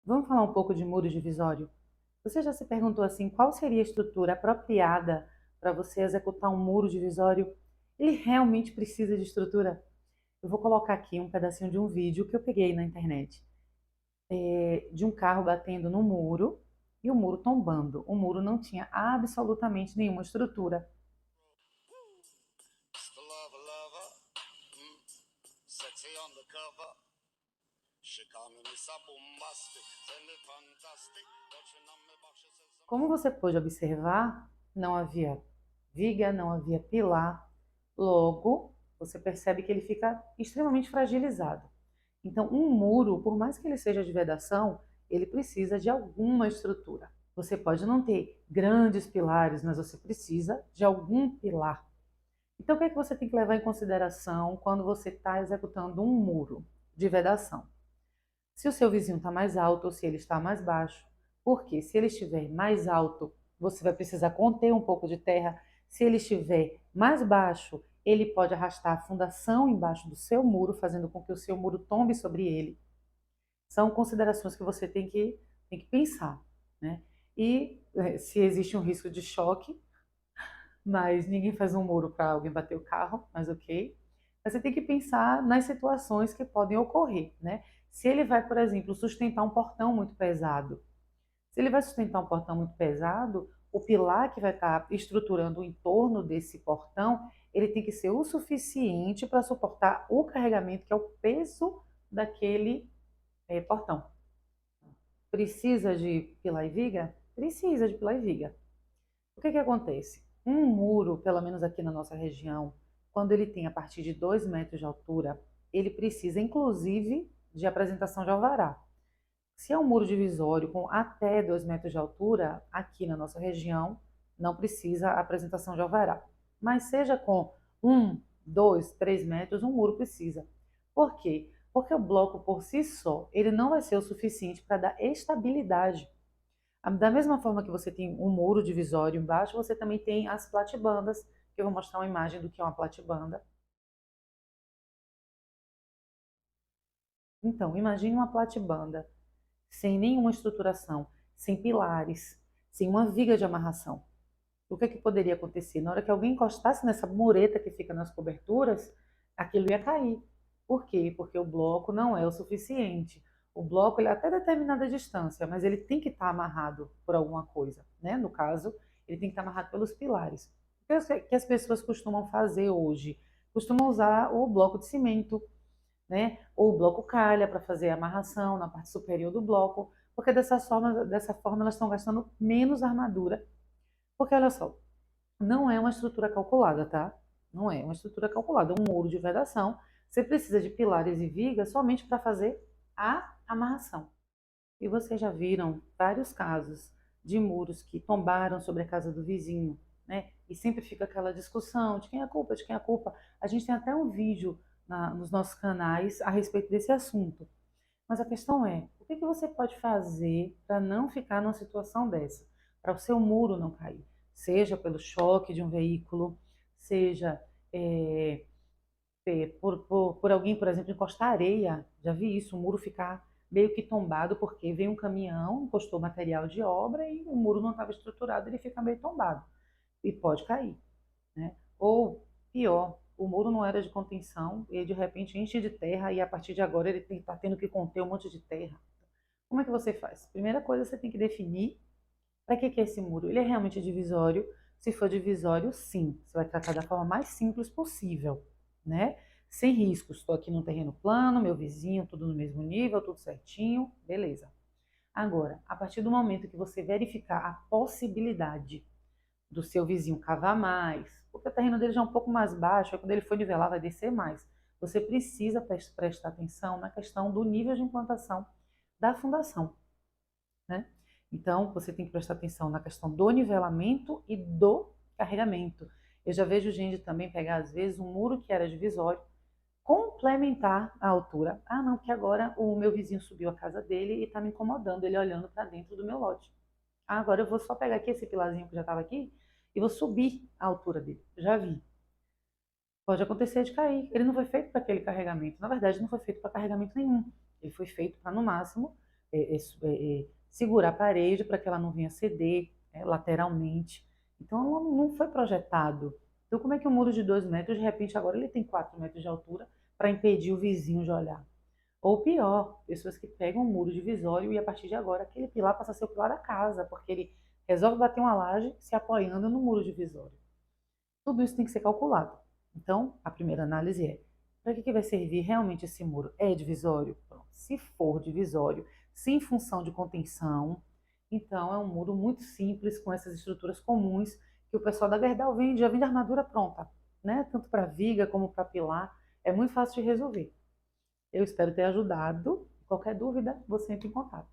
Vamos falar um pouco de muro divisório? Você já se perguntou assim, qual seria a estrutura apropriada para você executar um muro divisório? Ele realmente precisa de estrutura? Eu vou colocar aqui um pedacinho de um vídeo que eu peguei na internet, de um carro batendo no muro e o muro tombando. O muro não tinha absolutamente nenhuma estrutura. Como você pôde observar, não havia viga, não havia pilar, logo você percebe que ele fica extremamente fragilizado. Então, um muro, por mais que ele seja de vedação, ele precisa de alguma estrutura. Você pode não ter grandes pilares, mas você precisa de algum pilar. Então, o que é que você tem que levar em consideração quando você está executando um muro de vedação? Se o seu vizinho está mais alto ou se ele está mais baixo. Porque se ele estiver mais alto, você vai precisar conter um pouco de terra. Se ele estiver mais baixo, ele pode arrastar a fundação embaixo do seu muro, fazendo com que o seu muro tombe sobre ele. São considerações que você tem que pensar, né? E se existe um risco de choque, mas ninguém faz um muro para alguém bater o carro, mas ok. Mas você tem que pensar nas situações que podem ocorrer, né? Se ele vai, por exemplo, sustentar um portão muito pesado, se ele vai sustentar um portão muito pesado, o pilar que vai estar estruturando o entorno desse portão, ele tem que ser o suficiente para suportar o carregamento, que é o peso daquele portão. Precisa de pilar e viga? Precisa de pilar e viga. O que que acontece? Um muro, pelo menos aqui na nossa região, quando ele tem a partir de 2 metros de altura, ele precisa, inclusive, de apresentação de alvará. Se é um muro divisório com até 2 metros de altura, aqui na nossa região, não precisa apresentação de alvará. Mas seja com 1, 2, 3 metros, um muro precisa. Por quê? Porque o bloco por si só, ele não vai ser o suficiente para dar estabilidade. Da mesma forma que você tem um muro divisório embaixo, você também tem as platibandas, que eu vou mostrar uma imagem do que é uma platibanda. Então, imagine uma platibanda sem nenhuma estruturação, sem pilares, sem uma viga de amarração. O que, que poderia acontecer? Na hora que alguém encostasse nessa mureta que fica nas coberturas, aquilo ia cair. Por quê? Porque o bloco não é o suficiente. O bloco ele é até determinada distância, mas ele tem que estar amarrado por alguma coisa, né? No caso, ele tem que estar amarrado pelos pilares. O que as pessoas costumam fazer hoje? Costumam usar o bloco de cimento, né? Ou o bloco calha para fazer a amarração na parte superior do bloco, porque dessa forma elas estão gastando menos armadura. Porque olha só, não é uma estrutura calculada, tá? Não é uma estrutura calculada, é um muro de vedação. Você precisa de pilares e vigas somente para fazer a amarração. E vocês já viram vários casos de muros que tombaram sobre a casa do vizinho, né? E sempre fica aquela discussão de quem é a culpa, de quem é a culpa. A gente tem até um vídeo nos nossos canais a respeito desse assunto. Mas a questão é, o que que você pode fazer para não ficar numa situação dessa? Para o seu muro não cair? Seja pelo choque de um veículo, seja é, por alguém, por exemplo, encostar areia. Já vi isso, o muro ficar meio que tombado porque veio um caminhão, encostou material de obra e o muro não estava estruturado, ele fica meio tombado e pode cair, né? Ou pior, o muro não era de contenção e de repente enche de terra e a partir de agora ele está tendo que conter um monte de terra. Como é que você faz? Primeira coisa, você tem que definir para que é esse muro. Ele é realmente divisório? Se for divisório, sim. Você vai tratar da forma mais simples possível, né? Sem riscos. Estou aqui no terreno plano, meu vizinho, tudo no mesmo nível, tudo certinho, beleza. Agora, a partir do momento que você verificar a possibilidade do seu vizinho cavar mais, porque o terreno dele já é um pouco mais baixo, aí quando ele for nivelar vai descer mais. Você precisa prestar atenção na questão do nível de implantação da fundação, né? Então, você tem que prestar atenção na questão do nivelamento e do carregamento. Eu já vejo gente também pegar, às vezes, um muro que era divisório, complementar a altura. Ah, não, porque agora o meu vizinho subiu a casa dele e está me incomodando, ele olhando para dentro do meu lote. Ah, agora eu vou só pegar aqui esse pilarzinho que já estava aqui e vou subir a altura dele. Já vi. Pode acontecer de cair. Ele não foi feito para aquele carregamento. Na verdade, não foi feito para carregamento nenhum. Ele foi feito para, no máximo, segurar a parede para que ela não venha ceder, lateralmente. Então, ela não foi projetado. Então, como é que um muro de 2 metros, de repente, agora ele tem 4 metros de altura para impedir o vizinho de olhar? Ou pior, pessoas que pegam um muro divisório e a partir de agora aquele pilar passa a ser o pilar da casa, porque ele resolve bater uma laje se apoiando no muro divisório. Tudo isso tem que ser calculado. Então, a primeira análise é: para que vai servir realmente esse muro? É divisório? Pronto. Se for divisório, sem função de contenção, então é um muro muito simples, com essas estruturas comuns que o pessoal da Gerdau vende, já vende a armadura pronta, né? Tanto para viga como para pilar. É muito fácil de resolver. Eu espero ter ajudado. Qualquer dúvida, você entra em contato.